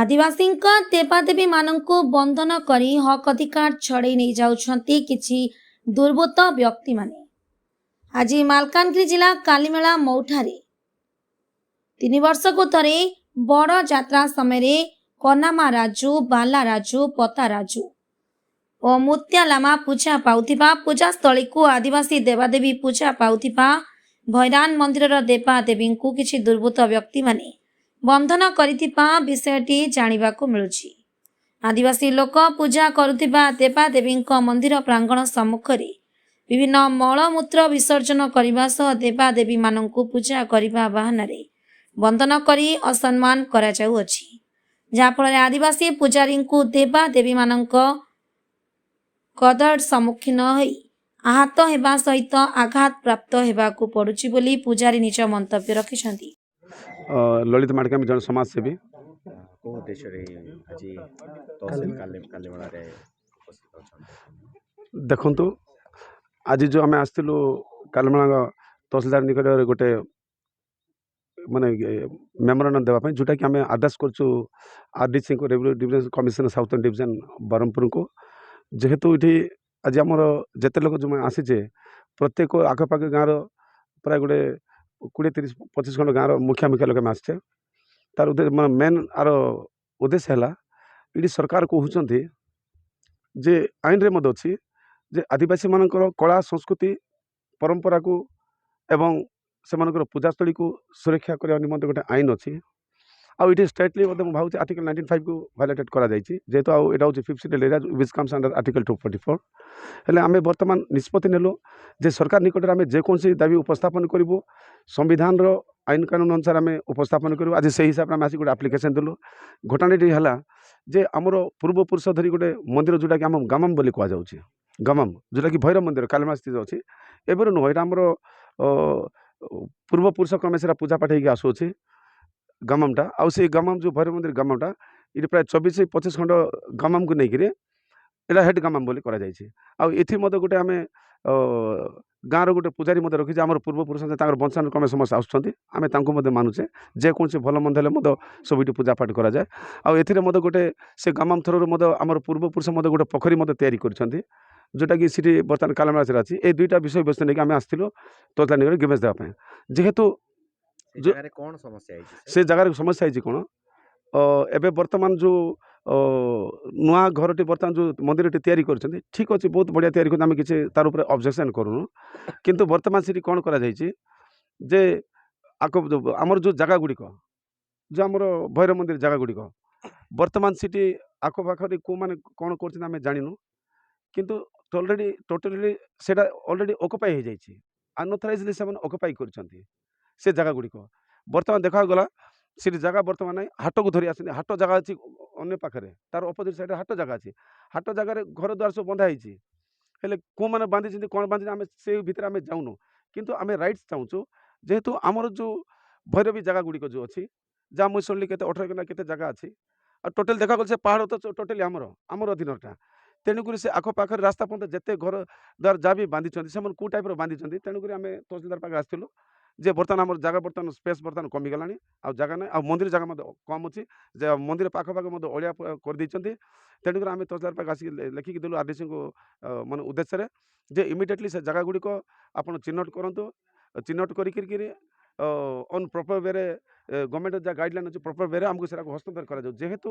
आदिवासी देवादेवी मानंकु बंधन करी हक अधिकार छड़े नहीं जाउछंती किछि दुर्बृत्त व्यक्ति माने। आज मालकानगिरी जिला कालीमेला मौठारे 3 वर्ष को थरे बड़ यात्रा समय कनामा राजू बाला राजू पता राजू और मुत्या लामा पूजा पाउथिबा पूजा स्थली को आदिवासी देवादेवी पूजा पाउथिबा भैरान मंदिर देवादेवी को किछि दुर्बृत्त व्यक्ति माने बंधन करिथिबा विषयटी जानिबाकु मिलुछि। आदिवासी लोक पूजा करुथिबा देवादेवी मंदिर प्रांगण सम्मुखरे विभिन्न मलमूत्र विसर्जन करने सह देवादेवी मानंकु पूजा करने बहाना बंधन करी असम्मान करा जाउअछि, जाफल आदिवासी पूजारी को देवादेवी मानंक कदर सम्मुखीन होई आहत हेबा सहित आघात प्राप्त हेबाकु पड़ुछि बोली पूजारी निज मंतव्य रखिछन्ति। ललित माडकामी जन समाजसेवी को उद्देश्य रे आज तहसील कालीमेला रे उपस्थित अछन। देखंतु आज जो आम आसलु कालीमेला तहसीलदार निकट गोटे माने मेमोरांडम देवाई जोटा कि आम आदेश करछु आरडीसी को revenue division commissioner southern division Berhampur को जेहेतु ये आज आम जिते लोक जो आसीचे प्रत्येक आखपाख गाँव प्राय गोटे 20-30-25 खंड गाँव मुखिया लोक आसचे तार उद्देश्य मेन आर उद्देश्य है ये सरकार कहते जे आईन रे मद अच्छी जे आदिवासी मानकर कला संस्कृति परंपरा को एवं से पूजास्थली को सुरक्षा करने निमंते गोटे आईन अच्छी आउ स्टेटली भावी आर्टिकल 19(5) को भायोलेटेड करा जेहेतु आउटा हूँ 5th area which comes under article 244 हेले आम बर्तमान निष्पत्ति नेलु जे सरकार निकट में जेकोसी दाबी उपस्थापन करूँ संविधान रो आईन कानून अनुसार आम उपस्थापन करूँ। आज से हिसाब से आसिक गोटे आप्लिकेसन देलु घटनाटी है जे आमर पूर्वपुरुष धरी गोटे मंदिर जोटा कि आम गमम बोली कह जाऊँगी गमम जोटा कि भैरव मंदिर कालीमेला स्थित अच्छी एबर नुह यहाँ आमर पूर्वपुरुष क्रमे से पूजा पाठ होगी आसूँ गममटा आउ से गमम जो भैरव मंदिर गममटा ये प्राय 24-25 खंड गमम को लेकिन एटा हेड गमम बोली करा जायछि। आउ एथि मते गोटे आमे गाँव गोटे पूजारी मते रखी आम पूर्वपुरुष वंशानु क्रमे समस्त आसुँच आम तांको मानुचे जेकोसी भल मंद हेले सब पूजा पाठ करा जाए। आउ एथिरे गोटे से गमम थ्रो आम पूर्वपुरुष गोटे पोखरी तैयारी कर जोटा कि सीटी बर्तमान कालीमेला अच्छी ए दुईटा विषय वस्तु नहीं आम आसलु तहसीलदार निकट गिवेश देवाई जेहेतु कौन समस्या से जगार समस्या है कौन एबे वर्तमान जो नुआ घरटी बर्तमान जो मंदिर तैयारी कर ठीक अच्छे बहुत बढ़िया तैयारी कर आम किसी तार उपर ऑब्जेक्शन करूँ किंतु वर्तमान से कौन करा जे आमर जो जगह गुड़िक जो आमर भैरव मंदिर जगह गुड़िक वर्तमान सिटी आखपाखे को मैंने कौन कर जानू किंतु टोटली से ऑलरेडी ऑक्युपाई हो जाइए अनऑथराइज्डली से ऑक्युपाई कर से जगह गुड़िक बर्तमान देखा गला से जगह बर्तमान हाट को धरी आसते हाट जगह अच्छी अन्य पाखे तार अपोजिट साइड हाट जगह अच्छी हाट जगार घर द्वार सब बंधा हेले को मैंने बांधी कौन बांधी आम से भितर आम जाऊनु किंतु आम राइट्स चाहूँ जेहेतु आमर जो भैरवी जगह गुड़िक जो अच्छी जहाँ मुझे शुणिली के 18 किना के जगह अच्छी और टोटल देखा गल से पहाड़ तो टोटली आमर अधीनटा तेणुक से आखपाखे रास्ता पर्यटन जिते घर द्वार जहाँ भी बांधी से कौ टाइप बांधी तेणुक आम तहसीलदार पाखे आसलु जे बर्तमान आम जगह बर्तमान स्पेस बर्तमान कमीगला आ जगह ना आ मंदिर जगह कम अच्छी मंदिर पाखपाख अलिया कर तेणुक आम तहसीलदार पाखे आसिक लिखिक देलु आरडीसी को मान उद्देश्य जे इमिडिएटली से जगह गुड़िक आपड़ चिन्हट करूँ चिन्हट कर ऑन प्रॉपर वे गवर्नमेंट जहाँ गाइडलाइन अच्छे प्रॉपर वे आमको से हस्तांतर करा जेहेतु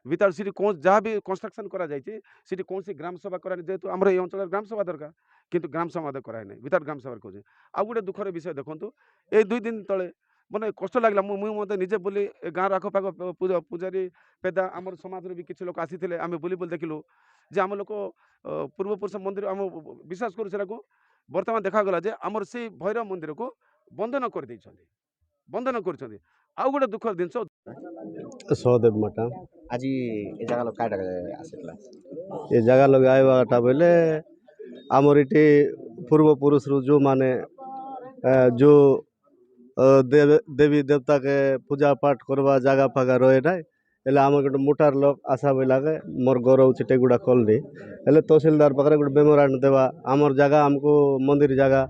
विदाउट सीटी कौन जहाँ भी कंस्ट्रक्शन करा सीटी कौन सी ग्राम सभा करानी जेहेतु आम ये अंचल ग्राम सभा दरकार किंतु ग्राम सभा कराए ना विदाउट ग्राम सभा कहे आउ गोटे दुखर विषय देखूँ ये 2 दिन तले मैंने कष्ट लगे मुझे निजे बोली गाँव आखपाख पूजारी पेदा आम समाज भी किसी लोग आसी आम बुली देखिलु जे आम लोक पूर्वपुरुष मंदिर आम विश्वास करूँ बर्तमान देखागला जे आमर से भैरव मंदिर को बंधन कर बंधन कर आउ गोटे दुखर जिन सहदेव मटा आज ए जगह लोग काटा आसितला ये जगह लोग आइबाटा बोले आमर इटी पूर्वपुरुष जो माने जो देवी देवता के पूजा पाठ करवा जगह फागा रहे ना हेल्ले आम गोटे मोटार लोक आशा बोला मोर घर हूँ टेगुड़ा कॉलोनी हेल्ले तहसीलदार पाखे गोटे मेमोरांडम देवा आमर जगह आमको मंदिर जगह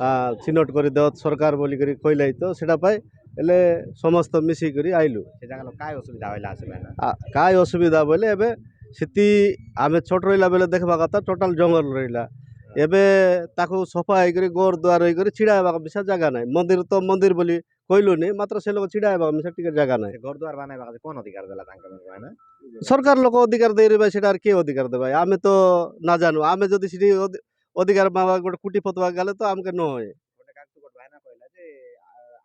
चिन्हट कर दे सरकार बोलिक कहले तो सेटा ହେଲେ ସମସ୍ତ ମିଶିକରି ଆଇଲୁ ସେ ଜାଗାର କାଏ ଅସୁବିଧା ହଇଲା ଆସିଲା ନା କାଏ ଅସୁବିଧା ବୋଇଲେ ଏବେ ସେଠି ଆମେ ଛୋଟ ରହିଲା ବେଲେ ଦେଖିବା କଥା ଟୋଟାଲ ଜଙ୍ଗଲ ରହିଲା ଏବେ ତାକୁ ସଫା ହେଇକରି ଗୋର ଦୁଆର ହେଇକରି ଛିଡ଼ା ହେବାକୁ ମିଶା ଜାଗା ନାହିଁ ମନ୍ଦିର ତ ମନ୍ଦିର ବୋଲି କହିଲୁନି ମାତ୍ର ସେ ଲୋକ ଛିଡ଼ା ହେବାକୁ ମିଶା ଟିକେ ଜାଗା ନାହିଁ ସେ ଘର ଦ୍ୱାର ବାନାଇବା କାଜେ କୋନ ଅଧିକାର ଦେଲା ତାଙ୍କ ନା ସରକାର ଲୋକ ଅଧିକାର ଦେଇଦେବେ ସେଟା କିଏ ଅଧିକାର ଦେବା ଆମେ ତ ନା ଜାଣୁ ଆମେ ଯଦି ସେଠି ଅଧିକାର ମାଗବା ଗୋଟେ କୁଟି ପତବା ଗଲେ ତ ଆମକେ ନ ହୁଏ ଗୋଟେ କାକୁ ଗୋଟେ ଭାଇନା କହିଲା ଯେ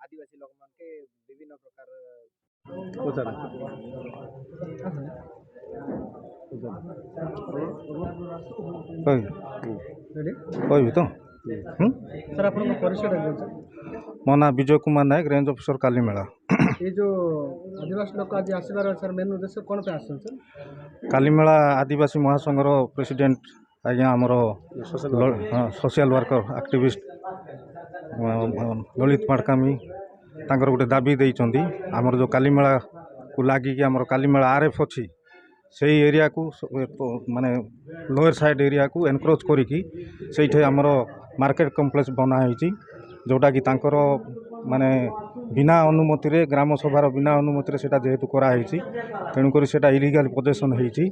ଆଦିବାସୀ ଲୋକମାନକେ ବିଭିନ୍ନ ପ୍ରକାର କହିବି ତ सर आपन परिचय देते ମୋ ନାଁ ବିଜୟ କୁମାର ନାୟକ ରେଞ୍ଜ ଅଫିସର କାଲିମେଳା ये जो आदिवासी लोग आज आसबार सर मेन उद्देश्य कौन पे आसन सर କାଲିମେଳା ଆଦିବାସୀ ମହାସଂଘର ପ୍ରେସିଡେଣ୍ଟ ଆଜ୍ଞା ଆମର social worker activist Lalit Madkami ତାଙ୍କର ଗୋଟେ ଦାବି ଦେଇଛନ୍ତି ଆମର ଯେଉଁ କାଲିମେଳାକୁ ଲାଗିକି ଆମର କାଲିମେଳା ଆର୍ଏଫ୍ ଅଛି ସେଇ ଏରିଆକୁ ମାନେ ଲୋୟର ସାଇଡ୍ ଏରିଆକୁ ଏନକ୍ରୋଚ୍ କରିକି ସେଇଠି ଆମର ମାର୍କେଟ କମ୍ପ୍ଲେକ୍ସ ବନା ହେଇଛି ଯେଉଁଟାକି ତାଙ୍କର ମାନେ ବିନା ଅନୁମତିରେ ଗ୍ରାମ ସଭାର ବିନା ଅନୁମତିରେ ସେଇଟା ଯେହେତୁ କରାହେଇଛି ତେଣୁକରି ସେଇଟା ଇଲିଗାଲ ପୋଜେସନ୍ ହେଇଛି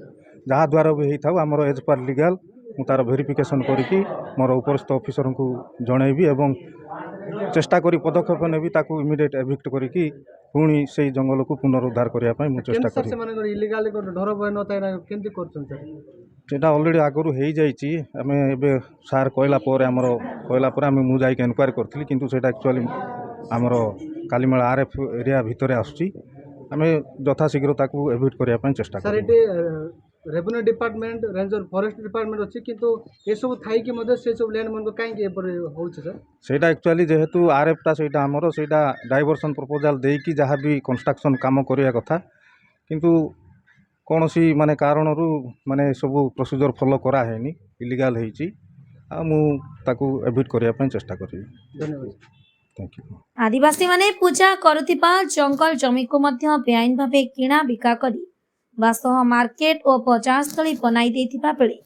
ଯାହାଦ୍ୱାରା ବି ହେଇଥାଉ ଆମର ଏଜ୍ ପର୍ ଲିଗାଲ ମୁଁ ତା'ର ଭେରିଫିକେସନ୍ କରିକି ମୋର ଉପରସ୍ଥ ଅଫିସରଙ୍କୁ ଜଣାଇବି ଏବଂ ଚେଷ୍ଟା କରି ପଦକ୍ଷେପ ନେବି ତାକୁ ଇମିଡ଼ିଏଟ୍ ଏଭିକ୍ଟ କରିକି ପୁଣି ସେଇ ଜଙ୍ଗଲକୁ ପୁନରୁଦ୍ଧାର କରିବା ପାଇଁ ମୁଁ ଚେଷ୍ଟା सर କରିବି से इलीगल डर भय न था केमती कर सर ସେଇଟା ଅଲରେଡ଼ି ଆଗରୁ ହେଇଯାଇଛି ଆମେ ଏବେ ସାର୍ କହିଲା ପରେ ଆମେ ମୁଁ ଯାଇକି ଏନକ୍ୱାରି କରିଥିଲି କିନ୍ତୁ ସେଇଟା ଆକ୍ଚୁଆଲି ଆମର କାଲିମେଳା ଆର୍ଏଫ୍ ଏରିଆ ଭିତରେ ଆସୁଛି ଆମେ ଯଥାଶୀଘ୍ର ତାକୁ ଏଭିଟ୍ କରିବା ପାଇଁ ଚେଷ୍ଟା सर କରିବୁ ये revenue department ranger forest department अच्छी किंतु ये सब थाई कि मध्य से सब लैंड मन को कहीं होउछ सर ସେଇଟା ଆକ୍ଚୁଆଲି ଯେହେତୁ ଆର୍ଏଫ୍ଟା ସେଇଟା ଆମର ସେଇଟା ଡାଇଭର୍ସନ୍ ପ୍ରପୋଜାଲ୍ ଦେଇକି ଯାହା ବି କନଷ୍ଟ୍ରକ୍ସନ୍ କାମ କରିବା କଥା କିନ୍ତୁ କୌଣସି ମାନେ କାରଣରୁ ମାନେ ସବୁ ପ୍ରୋସିଜର୍ ଫଲୋ କରାହେଇନି ଇଲିଗାଲ୍ ହେଇଛି ଆଉ ମୁଁ ତାକୁ ଏଭିଟ୍ କରିବା ପାଇଁ ଚେଷ୍ଟା କରିବି धन्यवाद ଥ୍ୟାଙ୍କ ୟୁ ଆଦିବାସୀମାନେ ପୂଜା କରୁଥିବା ଜଙ୍ଗଲ ଜମିକୁ ମଧ୍ୟ ବେଆଇନ ଭାବେ କିଣା ବିକା କରି ବା ସହ ମାର୍କେଟ ଓ ବଜାରସ୍ଥଳୀ ବନାଇ ଦେଇଥିବା ବେଳେ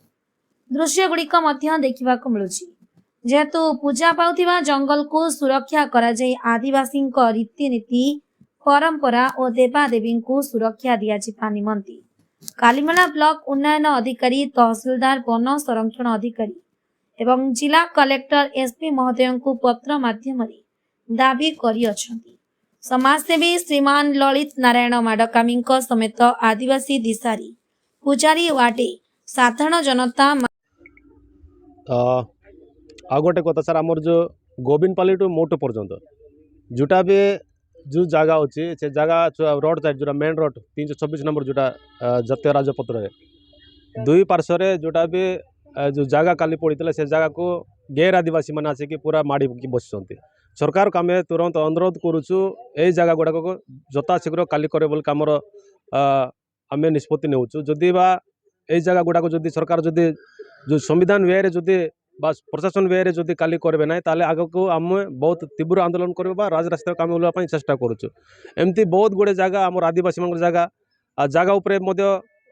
ଦୃଶ୍ୟଗୁଡ଼ିକ ମଧ୍ୟ ଦେଖିବାକୁ ମିଳୁଛି ଯେହେତୁ ପୂଜା ପାଉଥିବା ଜଙ୍ଗଲକୁ ସୁରକ୍ଷା କରାଯାଇ ଆଦିବାସୀଙ୍କ ରୀତିନୀତି ପରମ୍ପରା ଓ ଦେବାଦେବୀଙ୍କୁ ସୁରକ୍ଷା ଦିଆଯିବା ନିମନ୍ତେ କାଲିମେଳା ବ୍ଲକ ଉନ୍ନୟନ ଅଧିକାରୀ ତହସିଲଦାର ବନ ସଂରକ୍ଷଣ ଅଧିକାରୀ ଏବଂ ଜିଲ୍ଲା କଲେକ୍ଟର ଏସ୍ପି ମହୋଦୟଙ୍କୁ ପତ୍ର ମାଧ୍ୟମରେ ଦାବି କରିଅଛନ୍ତି ସମାଜସେବୀ ଶ୍ରୀମାନ ଲଳିତ ନାରାୟଣ ମାଡ଼କାମୀଙ୍କ ସମେତ ଆଦିବାସୀ ଦିଶାରୀ ପୂଜାରୀ ୱାର୍ଡେ ସାଧାରଣ ଜନତା ଆଉ ଗୋଟେ କଥା ସାର୍ ଆମର ଯେଉଁ ଗୋବିନ୍ଦପାଲି ଟୁ ମୋଟ ପର୍ଯ୍ୟନ୍ତ ଯେଉଁଟା ବି ଯେଉଁ ଜାଗା ଅଛି ସେ ଜାଗା ରୋଡ଼ ସାଇଡ଼୍ ଯେଉଁଟା ମେନ୍ ରୋଡ଼ 326 ନମ୍ବର ଯେଉଁଟା ଜାତୀୟ ରାଜପତ୍ରରେ ଦୁଇ ପାର୍ଶ୍ୱରେ ଯେଉଁଟା ବି ଯେଉଁ ଜାଗା କାଲି ପଡ଼ିଥିଲା ସେ ଜାଗାକୁ ଗେର ଆଦିବାସୀମାନେ ଆସିକି ପୁରା ମାଡ଼ିକି ବସିଛନ୍ତି ସରକାରକୁ ଆମେ ତୁରନ୍ତ ଅନୁରୋଧ କରୁଛୁ ଏଇ ଜାଗା ଗୁଡ଼ାକୁ ଯଥାଶୀଘ୍ର କାଲି କରିବେ ବୋଲି ଆମର ଆମେ ନିଷ୍ପତ୍ତି ନେଉଛୁ ଯଦି ବା ଏଇ ଜାଗା ଗୁଡ଼ାକୁ ଯଦି ସରକାର ଯଦି ଯେଉଁ ସମ୍ବିଧାନ ୱେରେ ଯଦି বা প্রশাসন ওয়েরে যদি কালি করবে না তাহলে আগুক আমি বহুত তীব্র আন্দোলন করবু বা রাজরাস্তায় কাম ওলা চেষ্টা করুছু এমতি বহুত গুড়ে জায়গা আমার আদিবাসী জায়গা আর জায়গা উপরে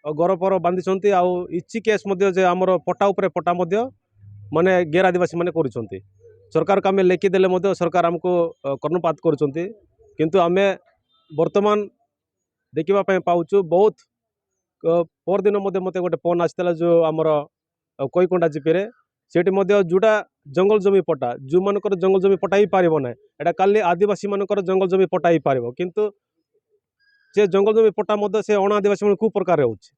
গরপর বাঁধিছেন আউ ইচি কেস যে আমার পটা উপরে পটা মানে গের আদিবাসী মানে করছেন সরকারকে আমি লেখি দেলে সরকার আমি কর্ণপাত করছেন কিন্তু আমি বর্তমান দেখা পাচ্ছু বহুত পরদিন মতো গোটে ফোন আসছিল যে আমার কইকোন্ডা জিপিরে সেটি जोटा जंगल जमी पट्टा जो मानकर जंगल जमी पट्टा ही पारिब ना एटा काली आदिवासी मानकर जंगल जमी पट्टा ही पारिब किंतु से जंगल जमी पट्टा से अण आदिवासी मान कु प्रकार होछि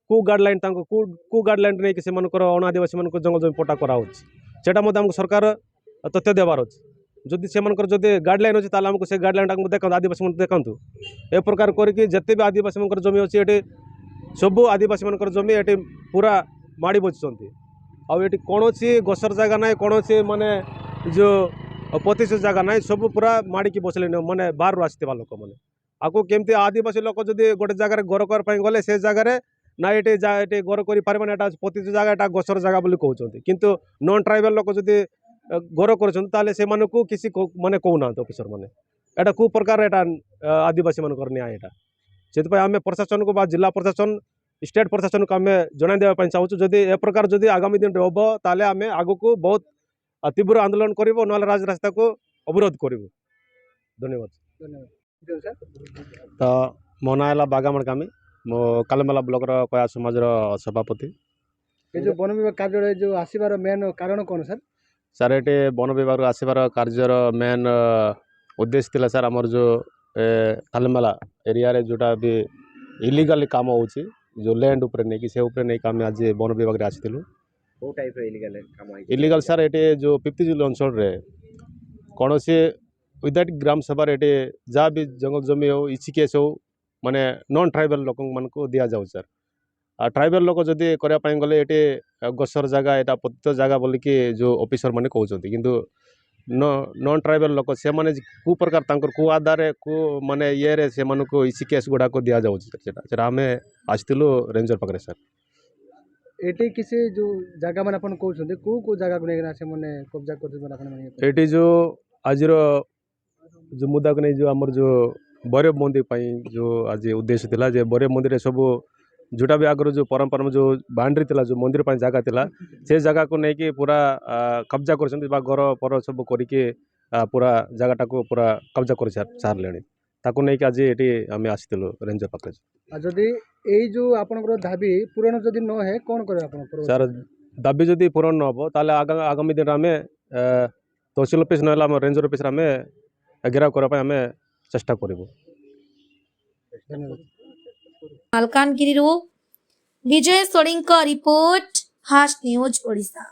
कु गाइडलाइन तांको कु गाइडलाइन नै कि से मानकर अण आदिवासी मान जंगल जमी पट्टा करा होछि सेटा हमको सरकार तथ्य देबार अछि जदि से मानकर जदि गाइडलाइन अछि ताले हमको से गाइडलाइन टाको देखन आदिवासी मान देखंतु ए प्रकार करके जते भी आदिवासी मान जमी अछि एटी सब आदिवासी मान जमी एटी पूरा माड़ी बचछंती आउ ये कौन गसर जगह ना कौन माने जो प्रतिष्ठित जगह ना सब पूरा माड़ी बसले माने बाहर आसवा लोक मैंने आपको केमती आदिवासी लोक जदि गोटे जगार घर कर गले से जगार ना ये घर कर प्रतिष्ठित जगह एटा गसर जगह बोली कहते किंतु नॉन ट्राइबल लोक जदि घर कर किसी माने कहना ऑफिसर मैंने एटा कु प्रकार एटा आदिवासी मान न्याय एटा से आम प्रशासन को जिला प्रशासन स्टेट प्रशासन को आम जन देवाई चाहूँ जदि ए प्रकार जदि आगामी दिन हम ताले आम आगु को बहुत तीव्र आंदोलन करूँ ना राजरास्ता को अवरोध करूँ धन्यवाद। ଧନ୍ୟବାଦ ଦେଉ ସାର୍ ତ ମୋ ନାଁ ହେଲା ବାଗାମଣ କାମି ମୋ କାଲିମେଲା ବ୍ଲକର କୟା ସମାଜର ସଭାପତି। ଏ ଯେଉଁ ବନ ବିଭାଗ କାର୍ଯ୍ୟାଳୟ ଯେଉଁ ଆସିବାର ମେନ୍ କାରଣ କ'ଣ ସାର୍? ସାର୍ ଏଠି ବନ ବିଭାଗରୁ ଆସିବାର କାର୍ଯ୍ୟର ମେନ୍ ଉଦ୍ଦେଶ୍ୟ ଥିଲା ସାର୍ ଆମର ଯେଉଁ କାଲିମେଲା ଏରିଆରେ ଯେଉଁଟା ବି ଇଲିଗାଲି କାମ ହେଉଛି ଯେଉଁ ଲ୍ୟାଣ୍ଡ ଉପରେ ନେଇକି ସେ ଉପରେ ନେଇକି ଆମେ ଆଜି ବନ ବିଭାଗରେ ଆସିଥିଲୁ। କୋଉ ଟାଇପ୍ର ଇଲିଗାଲ କାମ ହେଇଛି? ଇଲିଗାଲ ସାର୍ ଏଠି ଯେଉଁ ପିପ୍ତିଜୁଲି ଅଞ୍ଚଳରେ କୌଣସି ୱିଦାଉଟ୍ ଗ୍ରାମ ସଭାରେ ଏଠି ଯାହା ବି ଜଙ୍ଗଲ ଜମି ହେଉ ଇସି କେସ୍ ହେଉ ମାନେ ନନ୍ ଟ୍ରାଇବାଲ୍ ଲୋକମାନଙ୍କୁ ଦିଆଯାଉଛି ସାର୍। ଆଉ ଟ୍ରାଇବାଲ୍ ଲୋକ ଯଦି କରିବା ପାଇଁ ଗଲେ ଏଠି ଗଛର ଜାଗା ଏଇଟା ପତିତ ଜାଗା ବୋଲିକି ଯେଉଁ ଅଫିସର ମାନେ କହୁଛନ୍ତି, କିନ୍ତୁ ନନ୍ ଟ୍ରାଇବାଲ୍ ଲୋକ ସେମାନେ କେଉଁ ପ୍ରକାର ତାଙ୍କର କେଉଁ ଆଧାରରେ କେଉଁ ମାନେ ଇଏରେ ସେମାନଙ୍କୁ ଇସି କେସ୍ ଗୁଡ଼ାକ ଦିଆଯାଉଛି ସେଟା ଆମେ ଆସିଥିଲୁ ରେଞ୍ଜର ପାଖରେ ସାର୍। ଏଠି କିଛି ଯେଉଁ ଜାଗା ମାନେ ଆପଣ କହୁଛନ୍ତି କେଉଁ ଜାଗାକୁ ନେଇକିନା ସେମାନେ କବ୍ଜା କରୁଛନ୍ତି ଆପଣ ମାନେ? ଏଠି ଯେଉଁ ଆଜିର ଯେଉଁ ମୁଦାକୁ ନେଇ ଯେଉଁ ଆମର ଯେଉଁ ବୈରବ ମନ୍ଦିର ପାଇଁ ଯେଉଁ ଆଜି ଉଦ୍ଦେଶ୍ୟ ଥିଲା ଯେ ବୈରବ ମନ୍ଦିରରେ ସବୁ ଯେଉଁଟା ବି ଆଗରୁ ଯେଉଁ ପରମ୍ପରା ଯେଉଁ ବାଉଣ୍ଡ୍ରି ଥିଲା ଯେଉଁ ମନ୍ଦିର ପାଇଁ ଜାଗା ଥିଲା ସେ ଜାଗାକୁ ନେଇକି ପୁରା କବ୍ଜା କରିଛନ୍ତି ବା ଘର ପର ସବୁ କରିକି ପୁରା ଜାଗାଟାକୁ ପୁରା କବ୍ଜା କରି ସାରିଲେଣି। ତାକୁ ନେଇକି ଆଜି ଏଠି ଆମେ ଆସିଥିଲୁ ରେଞ୍ଜର ପାଖରେ। ଆଉ ଯଦି ଏଇ ଯେଉଁ ଆପଣଙ୍କର ଦାବି ପୂରଣ ଯଦି ନ ହୁଏ କ'ଣ କରିବେ ଆପଣ? ସାର୍ ଦାବି ଯଦି ପୂରଣ ନ ହେବ ତାହେଲେ ଆଗାମୀ ଦିନରେ ଆମେ ତହସିଲ ଅଫିସ୍ ନହେଲେ ଆମ ରେଞ୍ଜର ଅଫିସ୍ରେ ଆମେ ଘେରାଉ କରିବା ପାଇଁ ଆମେ ଚେଷ୍ଟା କରିବୁ। ଧନ୍ୟବାଦ। ମାଲକାନଗିରିରୁ ବିଜୟ ସୋଢ଼ୀଙ୍କ ରିପୋର୍ଟ ହାସ୍ ନ୍ୟୁଜ୍ ଓଡ଼ିଶା।